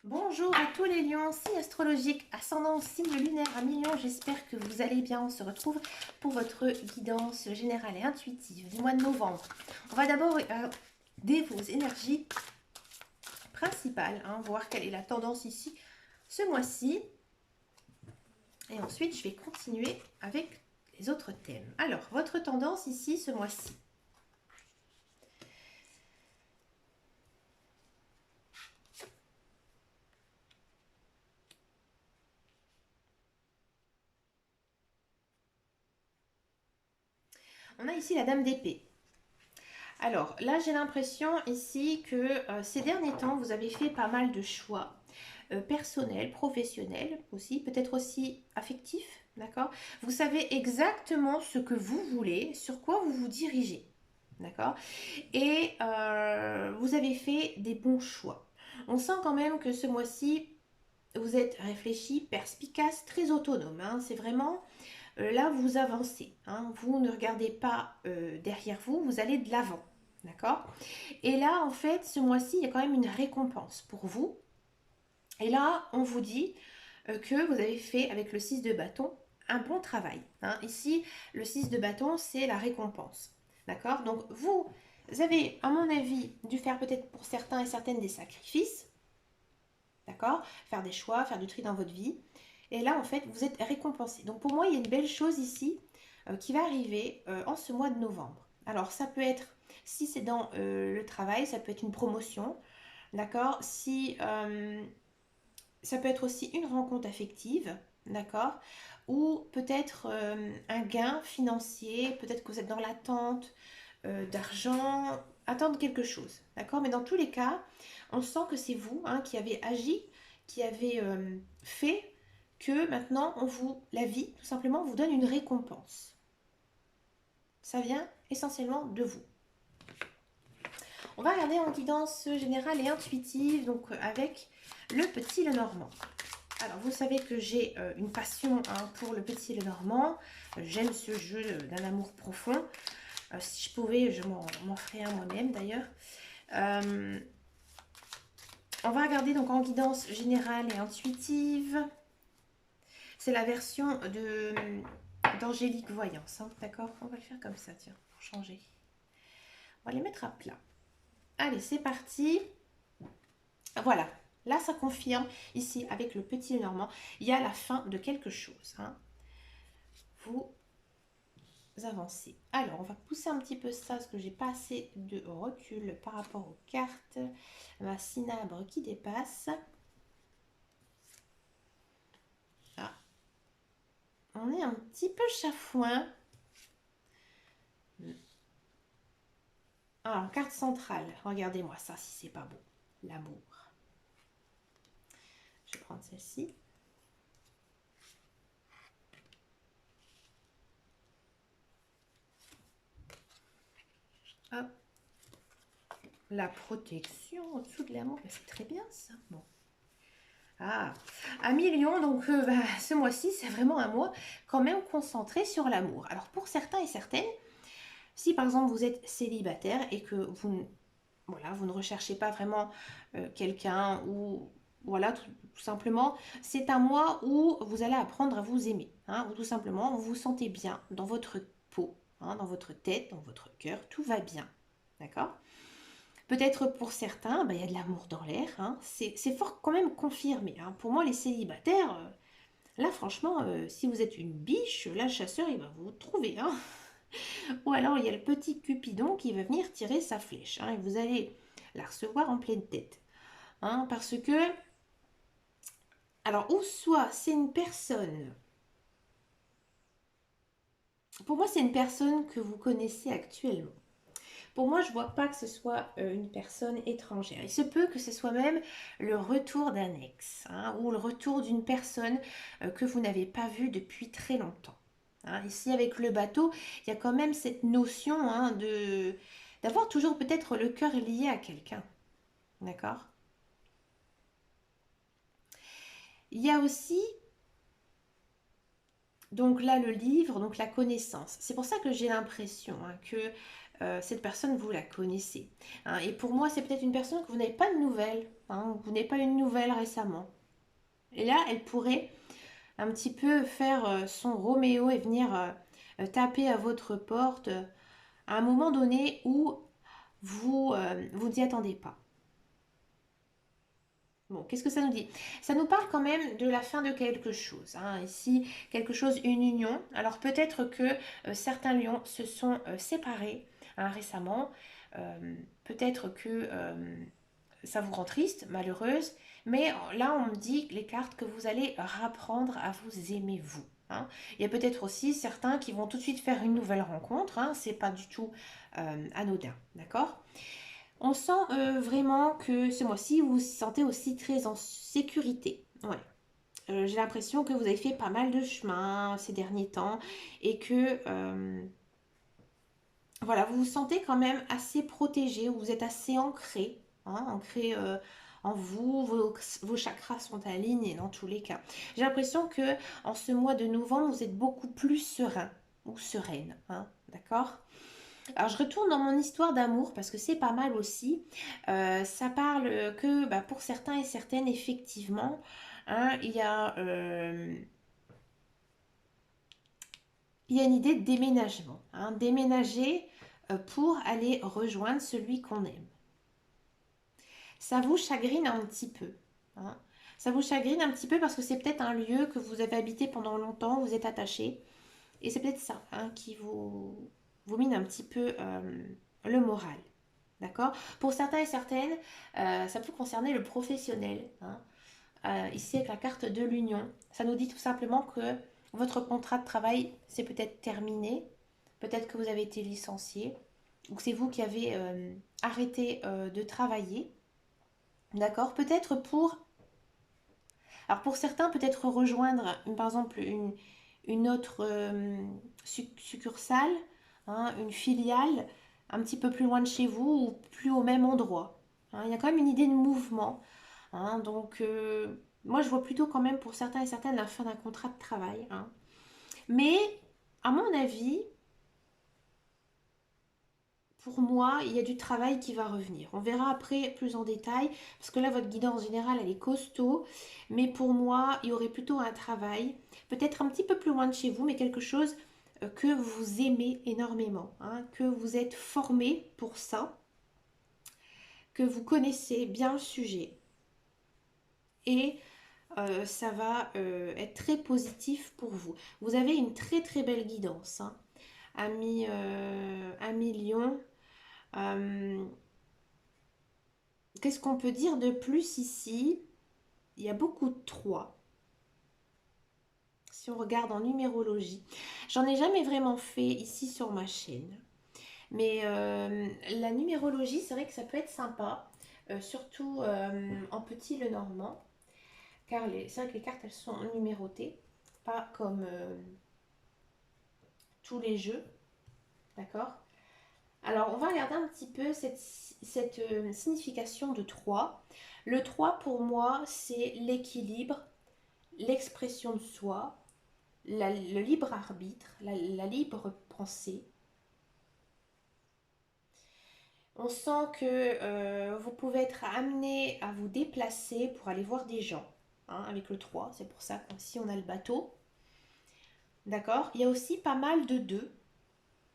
Bonjour à tous les lions, signe astrologique, ascendant, signe lunaire à million, j'espère que vous allez bien. On se retrouve pour votre guidance générale et intuitive du mois de novembre. On va d'abord regarder vos énergies principales, voir quelle est la tendance ici ce mois-ci. Et ensuite, je vais continuer avec les autres thèmes. Alors, votre tendance ici ce mois-ci. On a ici la dame d'épée. Alors là, j'ai l'impression ici que ces derniers temps, vous avez fait pas mal de choix personnels, professionnels aussi, peut-être aussi affectifs, d'accord. Vous savez exactement ce que vous voulez, sur quoi vous vous dirigez, d'accord. Et vous avez fait des bons choix. On sent quand même que ce mois-ci, vous êtes réfléchi, perspicace, très autonome, hein. C'est vraiment là, vous avancez, hein. Vous ne regardez pas derrière vous, vous allez de l'avant. D'accord. Et là, en fait, ce mois-ci, il y a quand même une récompense pour vous. Et là, on vous dit que vous avez fait, avec le 6 de bâton, un bon travail, hein. Ici, le 6 de bâton, c'est la récompense. D'accord. Donc, vous avez, à mon avis, dû faire peut-être pour certains et certaines des sacrifices. D'accord. Faire des choix, faire du tri dans votre vie. Et là, en fait, vous êtes récompensé. Donc, pour moi, il y a une belle chose ici qui va arriver en ce mois de novembre. Alors, ça peut être, si c'est dans le travail, ça peut être une promotion, d'accord. Si ça peut être aussi une rencontre affective, d'accord, ou peut-être un gain financier, peut-être que vous êtes dans l'attente d'argent, attendre quelque chose, d'accord. Mais dans tous les cas, on sent que c'est vous, hein, qui avez agi, qui avez fait que maintenant la vie, tout simplement, vous donne une récompense. Ça vient essentiellement de vous. On va regarder en guidance générale et intuitive, donc avec le petit Lenormand. Alors, vous savez que j'ai une passion, hein, pour le petit Lenormand. J'aime ce jeu d'un amour profond. Si je pouvais, je m'en ferais un moi-même d'ailleurs. On va regarder donc en guidance générale et intuitive. C'est la version d'Angélique Voyance, hein, d'accord. On va le faire comme ça, tiens, pour changer. On va les mettre à plat. Allez, c'est parti. Voilà, là ça confirme, ici avec le petit Normand, il y a la fin de quelque chose, hein. Vous avancez. Alors, on va pousser un petit peu ça, parce que j'ai pas assez de recul par rapport aux cartes. Ma cinabre qui dépasse. Ah, on est un petit peu chafouin. Alors, carte centrale, regardez-moi ça si c'est pas beau. L'amour. Je vais prendre celle-ci. Hop. La protection au-dessous de l'amour, c'est très bien ça. Bon. Ah, à million, donc ce mois-ci, c'est vraiment un mois quand même concentré sur l'amour. Alors pour certains et certaines, si par exemple vous êtes célibataire et que voilà, vous ne recherchez pas vraiment quelqu'un, ou voilà, tout simplement, c'est un mois où vous allez apprendre à vous aimer, hein, ou tout simplement vous vous sentez bien dans votre peau, hein, dans votre tête, dans votre cœur, tout va bien, d'accord. Peut-être pour certains, il y a de l'amour dans l'air, hein. C'est fort quand même confirmé, hein. Pour moi, les célibataires, là franchement, si vous êtes une biche, là le chasseur il va vous trouver, hein. Ou alors il y a le petit Cupidon qui va venir tirer sa flèche, hein, et vous allez la recevoir en pleine tête, hein, parce que, alors, ou soit c'est une personne, pour moi c'est une personne que vous connaissez actuellement. Pour moi, je ne vois pas que ce soit une personne étrangère. Il se peut que ce soit même le retour d'un ex, hein, ou le retour d'une personne que vous n'avez pas vue depuis très longtemps, hein. Ici, avec le bateau, il y a quand même cette notion, hein, d'avoir toujours peut-être le cœur lié à quelqu'un. D'accord. Il y a aussi, donc là, le livre, donc la connaissance. C'est pour ça que j'ai l'impression, hein, que cette personne, vous la connaissez. Hein. Et pour moi, c'est peut-être une personne que vous n'avez pas de nouvelles. Hein, vous n'avez pas une nouvelle récemment. Et là, elle pourrait un petit peu faire son Roméo et venir taper à votre porte à un moment donné où vous n'y attendez pas. Bon, qu'est-ce que ça nous dit? Ça nous parle quand même de la fin de quelque chose. Hein. Ici, quelque chose, une union. Alors peut-être que certains lions se sont séparés hein, récemment. Peut-être que ça vous rend triste, malheureuse. Mais là, on me dit, les cartes, que vous allez apprendre à vous aimer vous. Hein. Il y a peut-être aussi certains qui vont tout de suite faire une nouvelle rencontre. Hein. C'est pas du tout anodin. D'accord? On sent vraiment que ce mois-ci, vous vous sentez aussi très en sécurité. Ouais. J'ai l'impression que vous avez fait pas mal de chemin ces derniers temps et que voilà, vous vous sentez quand même assez protégé, vous êtes assez ancré, hein, ancré en vous, vos chakras sont alignés dans tous les cas. J'ai l'impression que en ce mois de novembre, vous êtes beaucoup plus serein ou sereine, hein, d'accord? Alors je retourne dans mon histoire d'amour parce que c'est pas mal aussi. Ça parle que bah, pour certains et certaines, effectivement, hein, il y a une idée de déménagement. Hein, déménager pour aller rejoindre celui qu'on aime. Ça vous chagrine un petit peu. Hein. Ça vous chagrine un petit peu parce que c'est peut-être un lieu que vous avez habité pendant longtemps, vous êtes attaché. Et c'est peut-être ça hein, qui vous mine un petit peu le moral. D'accord? Pour certains et certaines, ça peut concerner le professionnel. Hein. Ici, avec la carte de l'union, ça nous dit tout simplement que votre contrat de travail, c'est peut-être terminé. Peut-être que vous avez été licencié. Ou que c'est vous qui avez arrêté de travailler. D'accord? Peut-être pour... Alors pour certains, peut-être rejoindre, par exemple, une autre succursale, hein, une filiale, un petit peu plus loin de chez vous ou plus au même endroit. Hein. Il y a quand même une idée de mouvement. Hein. Donc, moi, je vois plutôt quand même pour certains et certaines la fin d'un contrat de travail. Hein. Mais, à mon avis, pour moi, il y a du travail qui va revenir. On verra après plus en détail, parce que là, votre guidance générale, elle est costaud. Mais pour moi, il y aurait plutôt un travail, peut-être un petit peu plus loin de chez vous, mais quelque chose que vous aimez énormément, hein, que vous êtes formé pour ça, que vous connaissez bien le sujet. Et ça va être très positif pour vous. Vous avez une très très belle guidance, hein. Ami Lion. Qu'est-ce qu'on peut dire de plus ici? Il y a beaucoup de 3. Si on regarde en numérologie. J'en ai jamais vraiment fait ici sur ma chaîne. Mais la numérologie, c'est vrai que ça peut être sympa. Surtout en petit le normand. Car c'est vrai que les cartes, elles sont numérotées. Pas comme tous les jeux. D'accord? Alors, on va regarder un petit peu cette signification de 3. Le 3, pour moi, c'est l'équilibre, l'expression de soi, le libre arbitre, la libre pensée. On sent que vous pouvez être amené à vous déplacer pour aller voir des gens. Hein, avec le 3, c'est pour ça qu'ici on a le bateau. D'accord? Il y a aussi pas mal de 2.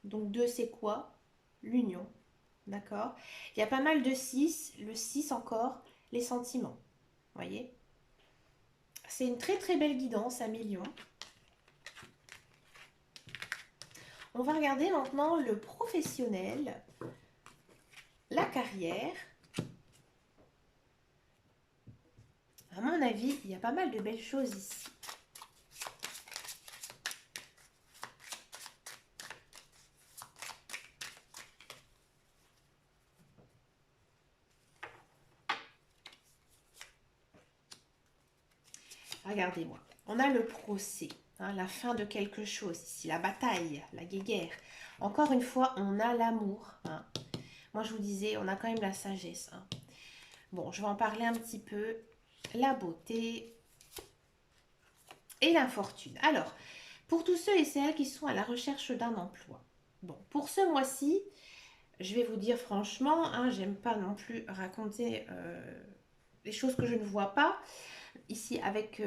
Donc 2, c'est quoi? L'union. D'accord? Il y a pas mal de 6. Le 6 encore, les sentiments. Voyez? C'est une très très belle guidance à millions. On va regarder maintenant le professionnel, la carrière. À mon avis, il y a pas mal de belles choses ici. Regardez-moi, on a le procès, hein, la fin de quelque chose ici, la bataille, la guéguerre. Encore une fois, on a l'amour. Hein. Moi, je vous disais, on a quand même la sagesse. Hein. Bon, je vais en parler un petit peu. La beauté et l'infortune. Alors, pour tous ceux et celles qui sont à la recherche d'un emploi. Bon, pour ce mois-ci, je vais vous dire franchement, hein, j'aime pas non plus raconter les choses que je ne vois pas. Ici, avec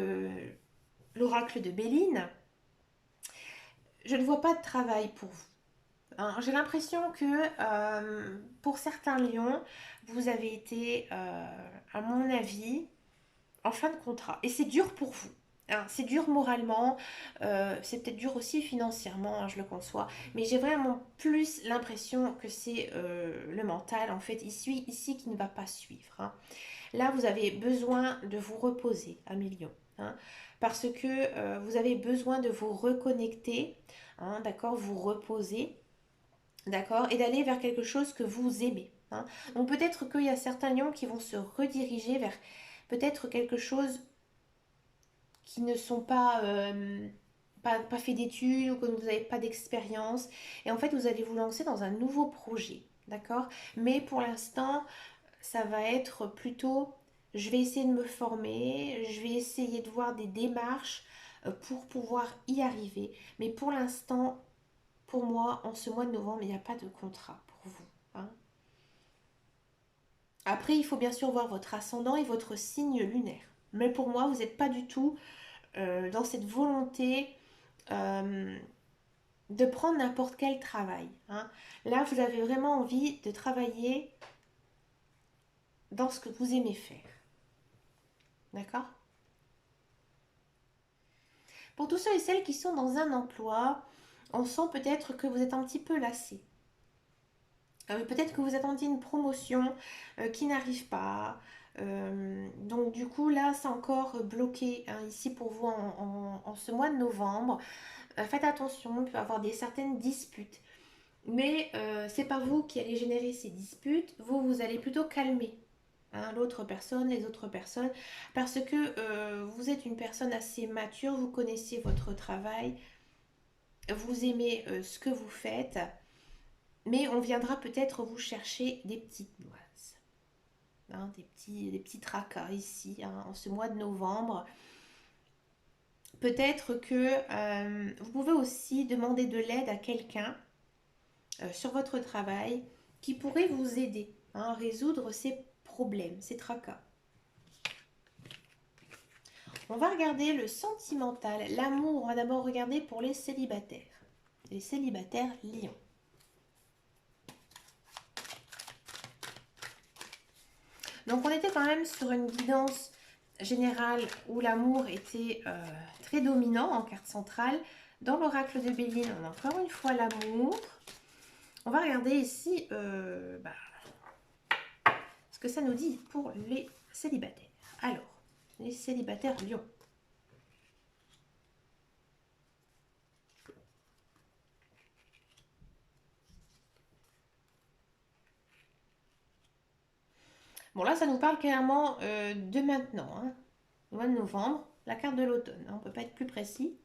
l'oracle de Béline, je ne vois pas de travail pour vous. Hein. J'ai l'impression que pour certains lions, vous avez été, à mon avis, en fin de contrat. Et c'est dur pour vous. Hein. C'est dur moralement, c'est peut-être dur aussi financièrement, hein, je le conçois. Mais j'ai vraiment plus l'impression que c'est le mental, en fait, ici qui ne va pas suivre. Hein. Là, vous avez besoin de vous reposer, à million. Hein, parce que vous avez besoin de vous reconnecter, hein, d'accord, vous reposer, d'accord, et d'aller vers quelque chose que vous aimez. Hein. Donc peut-être qu'il y a certains lions qui vont se rediriger vers peut-être quelque chose qui ne sont pas fait d'études ou que vous n'avez pas d'expérience. Et en fait, vous allez vous lancer dans un nouveau projet, d'accord. Mais pour l'instant, ça va être plutôt, je vais essayer de me former, je vais essayer de voir des démarches pour pouvoir y arriver. Mais pour l'instant, pour moi, en ce mois de novembre, il n'y a pas de contrat pour vous. Hein. Après, il faut bien sûr voir votre ascendant et votre signe lunaire. Mais pour moi, vous n'êtes pas du tout dans cette volonté euh, de prendre n'importe quel travail. Hein. Là, vous avez vraiment envie de travailler dans ce que vous aimez faire. D'accord. Pour tous ceux et celles qui sont dans un emploi, on sent peut-être que vous êtes un petit peu lassé. Peut-être que vous attendiez une promotion qui n'arrive pas. Donc du coup là c'est encore bloqué hein, ici pour vous en ce mois de novembre. Faites attention, il peut y avoir certaines disputes. Mais c'est pas vous qui allez générer ces disputes, vous allez plutôt calmer hein, l'autre personne, les autres personnes, parce que vous êtes une personne assez mature, vous connaissez votre travail, vous aimez ce que vous faites, mais on viendra peut-être vous chercher des petites noises, hein, des petits tracas ici, hein, en ce mois de novembre. Peut-être que vous pouvez aussi demander de l'aide à quelqu'un sur votre travail qui pourrait vous aider hein, à résoudre ces problèmes, ces tracas. On va regarder le sentimental, l'amour. On va d'abord regarder pour les célibataires. Les célibataires lions. Donc on était quand même sur une guidance générale où l'amour était très dominant en carte centrale. Dans l'oracle de Béline, on a encore une fois l'amour. On va regarder ici ce que ça nous dit pour les célibataires. Alors, les célibataires lions. Bon là, ça nous parle clairement de maintenant, hein, le mois de novembre, la carte de l'automne. Hein, on ne peut pas être plus précis.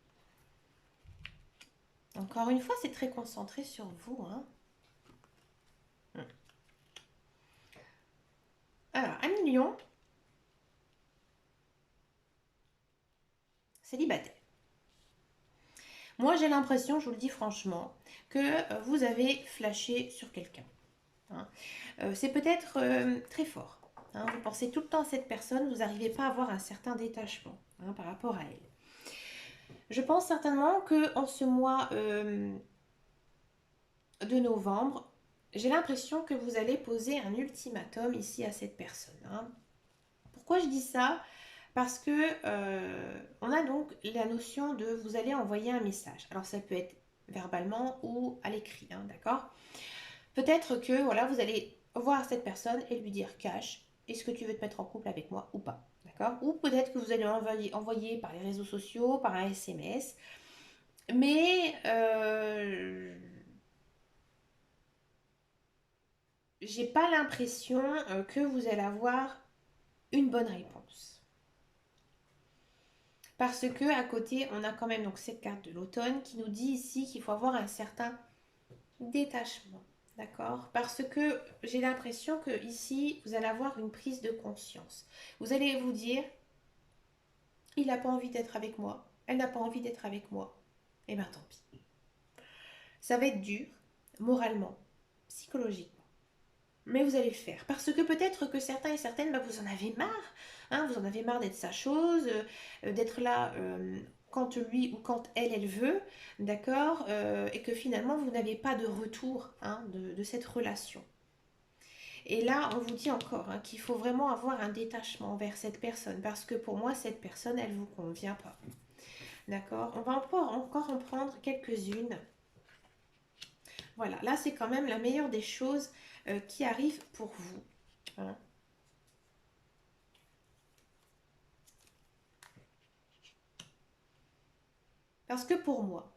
Encore une fois, c'est très concentré sur vous. Hein. Alors, un million, célibataire. Moi, j'ai l'impression, je vous le dis franchement, que vous avez flashé sur quelqu'un. Hein. C'est peut-être très fort. Hein. Vous pensez tout le temps à cette personne, vous n'arrivez pas à avoir un certain détachement hein, par rapport à elle. Je pense certainement qu'en ce mois de novembre, j'ai l'impression que vous allez poser un ultimatum ici à cette personne. Hein. Pourquoi je dis ça? Parce que on a donc la notion de vous allez envoyer un message. Alors ça peut être verbalement ou à l'écrit, hein, d'accord? Peut-être que voilà, vous allez voir cette personne et lui dire cash, est-ce que tu veux te mettre en couple avec moi ou pas? D'accord? Ou peut-être que vous allez envoyer par les réseaux sociaux, par un SMS. Mais j'ai pas l'impression que vous allez avoir une bonne réponse. Parce que à côté, on a quand même donc cette carte de l'automne qui nous dit ici qu'il faut avoir un certain détachement. D'accord? Parce que j'ai l'impression que ici, vous allez avoir une prise de conscience. Vous allez vous dire, il n'a pas envie d'être avec moi, elle n'a pas envie d'être avec moi. Eh bien tant pis. Ça va être dur, moralement, psychologiquement. mais vous allez le faire. Parce que peut-être que certains et certaines, bah, vous en avez marre. Hein, vous en avez marre d'être sa chose, d'être là quand lui ou quand elle veut, d'accord, et que finalement, vous n'avez pas de retour hein, de cette relation. Et là, on vous dit encore hein, qu'il faut vraiment avoir un détachement vers cette personne, parce que pour moi, cette personne, elle ne vous convient pas. D'accord. On va encore en prendre quelques-unes. Voilà, là, c'est quand même la meilleure des choses qui arrivent pour vous. Hein. Parce que pour moi,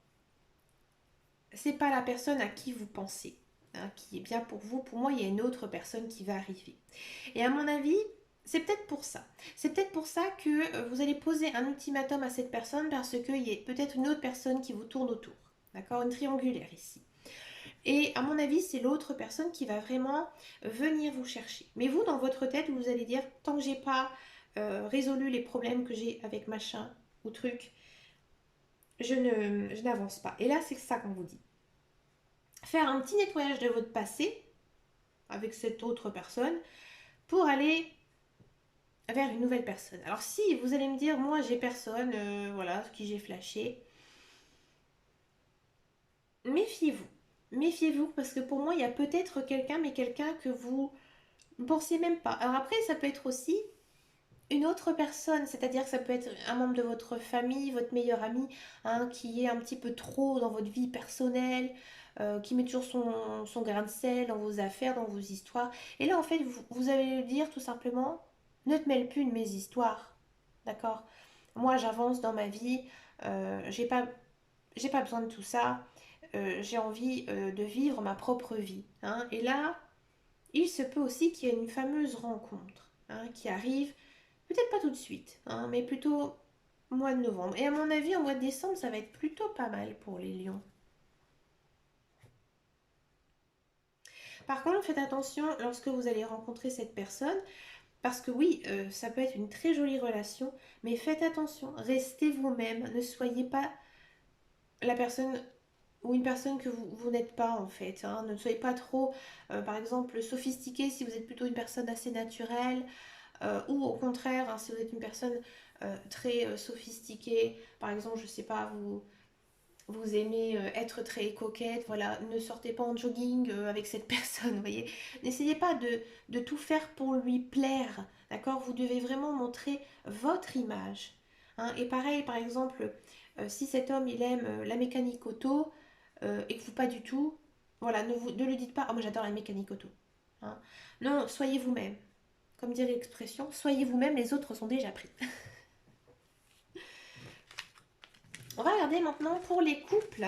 c'est pas la personne à qui vous pensez hein, qui est bien pour vous. Pour moi, il y a une autre personne qui va arriver. Et à mon avis, c'est peut-être pour ça. C'est peut-être pour ça que vous allez poser un ultimatum à cette personne parce qu'il y a peut-être une autre personne qui vous tourne autour. D'accord. Une triangulaire ici. Et à mon avis, c'est l'autre personne qui va vraiment venir vous chercher. Mais vous, dans votre tête, vous allez dire, tant que j'ai pas résolu les problèmes que j'ai avec machin ou truc, je n'avance pas. Et là, c'est ça qu'on vous dit. Faire un petit nettoyage de votre passé avec cette autre personne pour aller vers une nouvelle personne. Alors si vous allez me dire, moi j'ai personne, voilà, qui j'ai flashé, méfiez-vous. Méfiez-vous parce que pour moi il y a peut-être quelqu'un, mais quelqu'un que vous ne pensez même pas. Alors après ça peut être aussi une autre personne, c'est-à-dire que ça peut être un membre de votre famille, votre meilleur ami, hein, qui est un petit peu trop dans votre vie personnelle, qui met toujours son grain de sel dans vos affaires, dans vos histoires. Et là, en fait, vous allez lui dire tout simplement, ne te mêle plus de mes histoires, d'accord? Moi, j'avance dans ma vie, j'ai pas besoin de tout ça, j'ai envie de vivre ma propre vie. Hein. Et là, il se peut aussi qu'il y ait une fameuse rencontre hein, qui arrive. Peut-être pas tout de suite, hein, mais plutôt au mois de novembre. Et à mon avis, au mois de décembre, ça va être plutôt pas mal pour les lions. Par contre, faites attention lorsque vous allez rencontrer cette personne, parce que oui, ça peut être une très jolie relation, mais faites attention, restez vous-même, ne soyez pas la personne ou une personne que vous n'êtes pas en fait. Hein. Ne soyez pas trop, par exemple, sophistiqué si vous êtes plutôt une personne assez naturelle, ou au contraire, hein, si vous êtes une personne très sophistiquée, par exemple, je sais pas, vous aimez être très coquette, voilà, ne sortez pas en jogging avec cette personne, vous voyez. N'essayez pas de tout faire pour lui plaire, d'accord. Vous devez vraiment montrer votre image. Hein. Et pareil, par exemple, si cet homme, il aime la mécanique auto et que vous pas du tout, voilà, ne lui dites pas, oh moi j'adore la mécanique auto. Hein. Non, soyez vous-même. Comme dirait l'expression, soyez vous-même, les autres sont déjà pris. On va regarder maintenant pour les couples.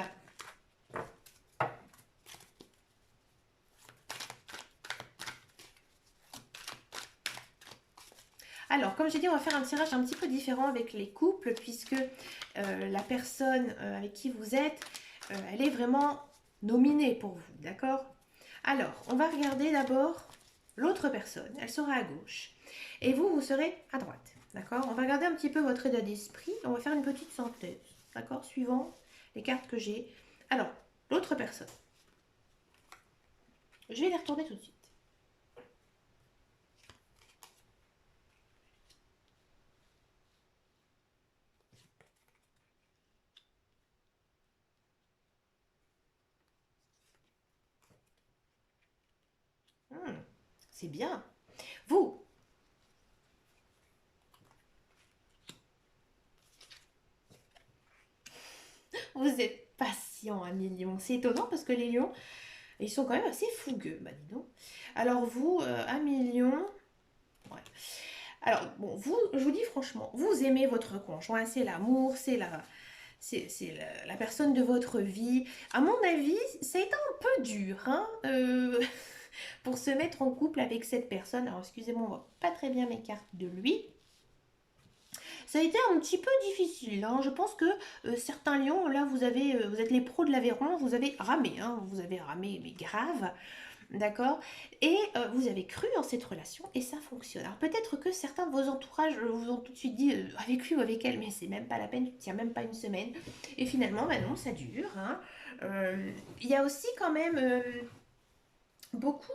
Alors, comme j'ai dit, on va faire un tirage un petit peu différent avec les couples, puisque la personne avec qui vous êtes, elle est vraiment nominée pour vous, d'accord? Alors, on va regarder d'abord l'autre personne, elle sera à gauche, et vous, vous serez à droite, d'accord? On va regarder un petit peu votre état d'esprit, on va faire une petite synthèse, d'accord? Suivant les cartes que j'ai. Alors, l'autre personne, je vais les retourner tout de suite. C'est bien. Vous, vous êtes patient, un lion. C'est étonnant parce que les lions, ils sont quand même assez fougueux. Bah dis donc. Alors vous, un million. Ouais. Alors bon, vous, je vous dis franchement, vous aimez votre conjoint, c'est l'amour, c'est la personne de votre vie. À mon avis, ça a été un peu dur, hein, pour se mettre en couple avec cette personne. Alors excusez-moi, on voit pas très bien mes cartes de lui. Ça a été un petit peu difficile. Hein. Je pense que certains lions, là, vous êtes les pros de l'Aveyron, vous avez ramé, hein, vous avez ramé, mais grave, d'accord. Et vous avez cru en cette relation et ça fonctionne. Alors peut-être que certains de vos entourages vous ont tout de suite dit avec lui ou avec elle, mais c'est même pas la peine, tu tiens même pas une semaine. Et finalement, bah non, ça dure. Hein. Il y a aussi quand même beaucoup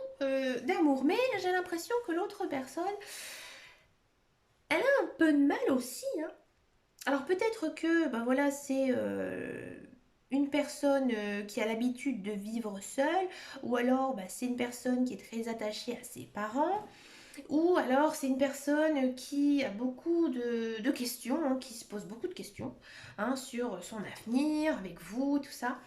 d'amour. Mais j'ai l'impression que l'autre personne, elle a un peu de mal aussi, hein. Alors peut-être que ben voilà, c'est une personne qui a l'habitude de vivre seule, ou alors ben, c'est une personne qui est très attachée à ses parents, ou alors c'est une personne qui a beaucoup de questions, hein, qui se pose beaucoup de questions hein, sur son avenir avec vous, tout ça.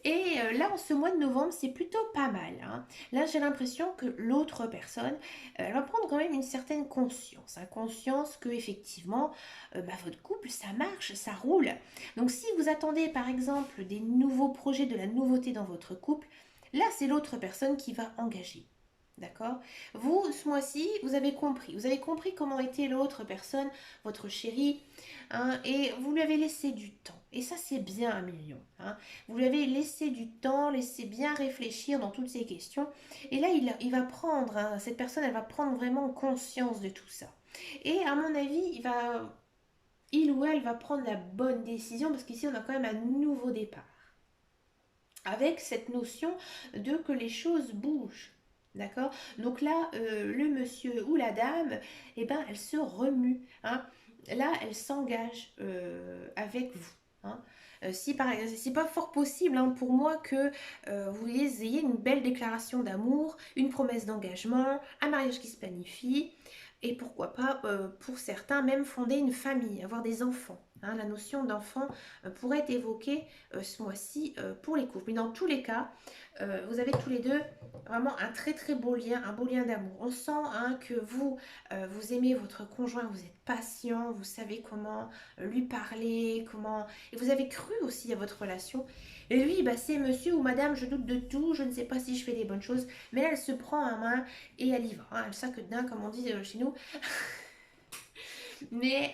Et là, en ce mois de novembre, c'est plutôt pas mal, hein. Là, j'ai l'impression que l'autre personne, elle va prendre quand même une certaine conscience. Hein, conscience que effectivement, bah, votre couple, ça marche, ça roule. Donc si vous attendez par exemple des nouveaux projets, de la nouveauté dans votre couple, là, c'est l'autre personne qui va engager. D'accord. Vous, ce mois-ci, vous avez compris. Vous avez compris comment était l'autre personne, votre chéri, hein, et vous lui avez laissé du temps. Et ça, c'est bien un million. Hein. Vous lui avez laissé du temps, laissé bien réfléchir dans toutes ces questions. Et là, il va prendre, hein, cette personne, elle va prendre vraiment conscience de tout ça. Et à mon avis, il ou elle va prendre la bonne décision parce qu'ici, on a quand même un nouveau départ. Avec cette notion de que les choses bougent. D'accord. Donc là, le monsieur ou la dame, eh ben, elle se remue. Hein. Là, elle s'engage avec vous. Hein. Si par exemple, c'est pas fort possible hein, pour moi que vous ayez une belle déclaration d'amour, une promesse d'engagement, un mariage qui se planifie, et pourquoi pas, pour certains, même fonder une famille, avoir des enfants. Hein. La notion d'enfant pourrait être évoquée ce mois-ci pour les couples. Mais dans tous les cas, vous avez tous les deux vraiment un très très beau lien, un beau lien d'amour. On sent hein, que vous, vous aimez votre conjoint, vous êtes patient, vous savez comment lui parler, comment... Et vous avez cru aussi à votre relation. Et lui, bah, c'est monsieur ou madame, je doute de tout, je ne sais pas si je fais des bonnes choses, mais là, elle se prend en main et elle y va. Hein, elle sac d'un, comme on dit chez nous. Mais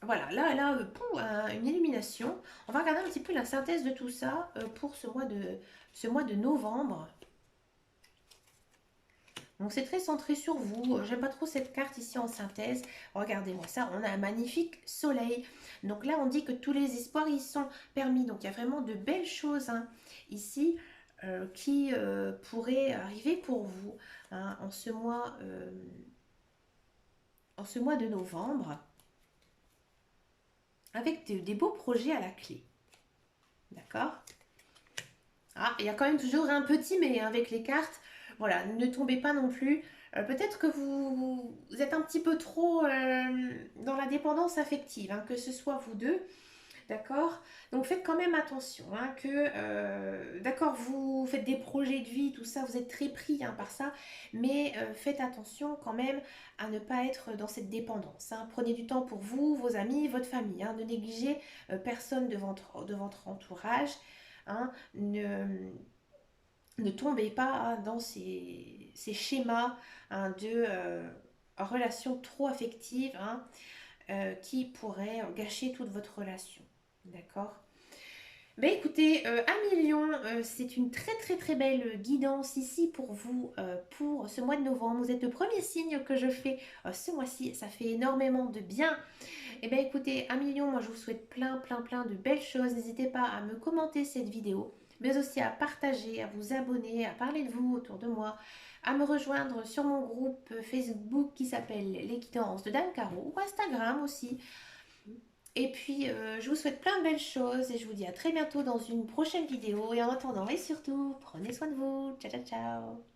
voilà, là, elle a une illumination. On va regarder un petit peu la synthèse de tout ça pour ce mois de novembre. Donc c'est très centré sur vous. J'aime pas trop cette carte ici en synthèse. Regardez-moi ça, on a un magnifique soleil. Donc là, on dit que tous les espoirs y sont permis. Donc il y a vraiment de belles choses hein, ici qui pourraient arriver pour vous hein, en ce mois de novembre avec des beaux projets à la clé. D'accord. Ah, il y a quand même toujours un petit mais avec les cartes. Voilà, ne tombez pas non plus. Peut-être que vous êtes un petit peu trop dans la dépendance affective, hein, que ce soit vous deux. D'accord. Donc faites quand même attention, hein, que d'accord, vous faites des projets de vie, tout ça, vous êtes très pris hein, par ça, mais faites attention quand même à ne pas être dans cette dépendance. Hein. Prenez du temps pour vous, vos amis, votre famille. Hein. Ne négligez personne de votre entourage. Hein. Ne tombez pas hein, dans ces schémas hein, de relations trop affectives hein, qui pourraient gâcher toute votre relation. D'accord. Ben écoutez, 1 million, c'est une très très très belle guidance ici pour vous, pour ce mois de novembre. Vous êtes le premier signe que je fais ce mois-ci, ça fait énormément de bien. Et ben écoutez, 1 million, moi je vous souhaite plein plein plein de belles choses. N'hésitez pas à me commenter cette vidéo, mais aussi à partager, à vous abonner, à parler de vous autour de moi, à me rejoindre sur mon groupe Facebook qui s'appelle Les Guidances de Dame Caro, ou Instagram aussi. Et puis, je vous souhaite plein de belles choses et je vous dis à très bientôt dans une prochaine vidéo. Et en attendant, et surtout, prenez soin de vous. Ciao, ciao, ciao.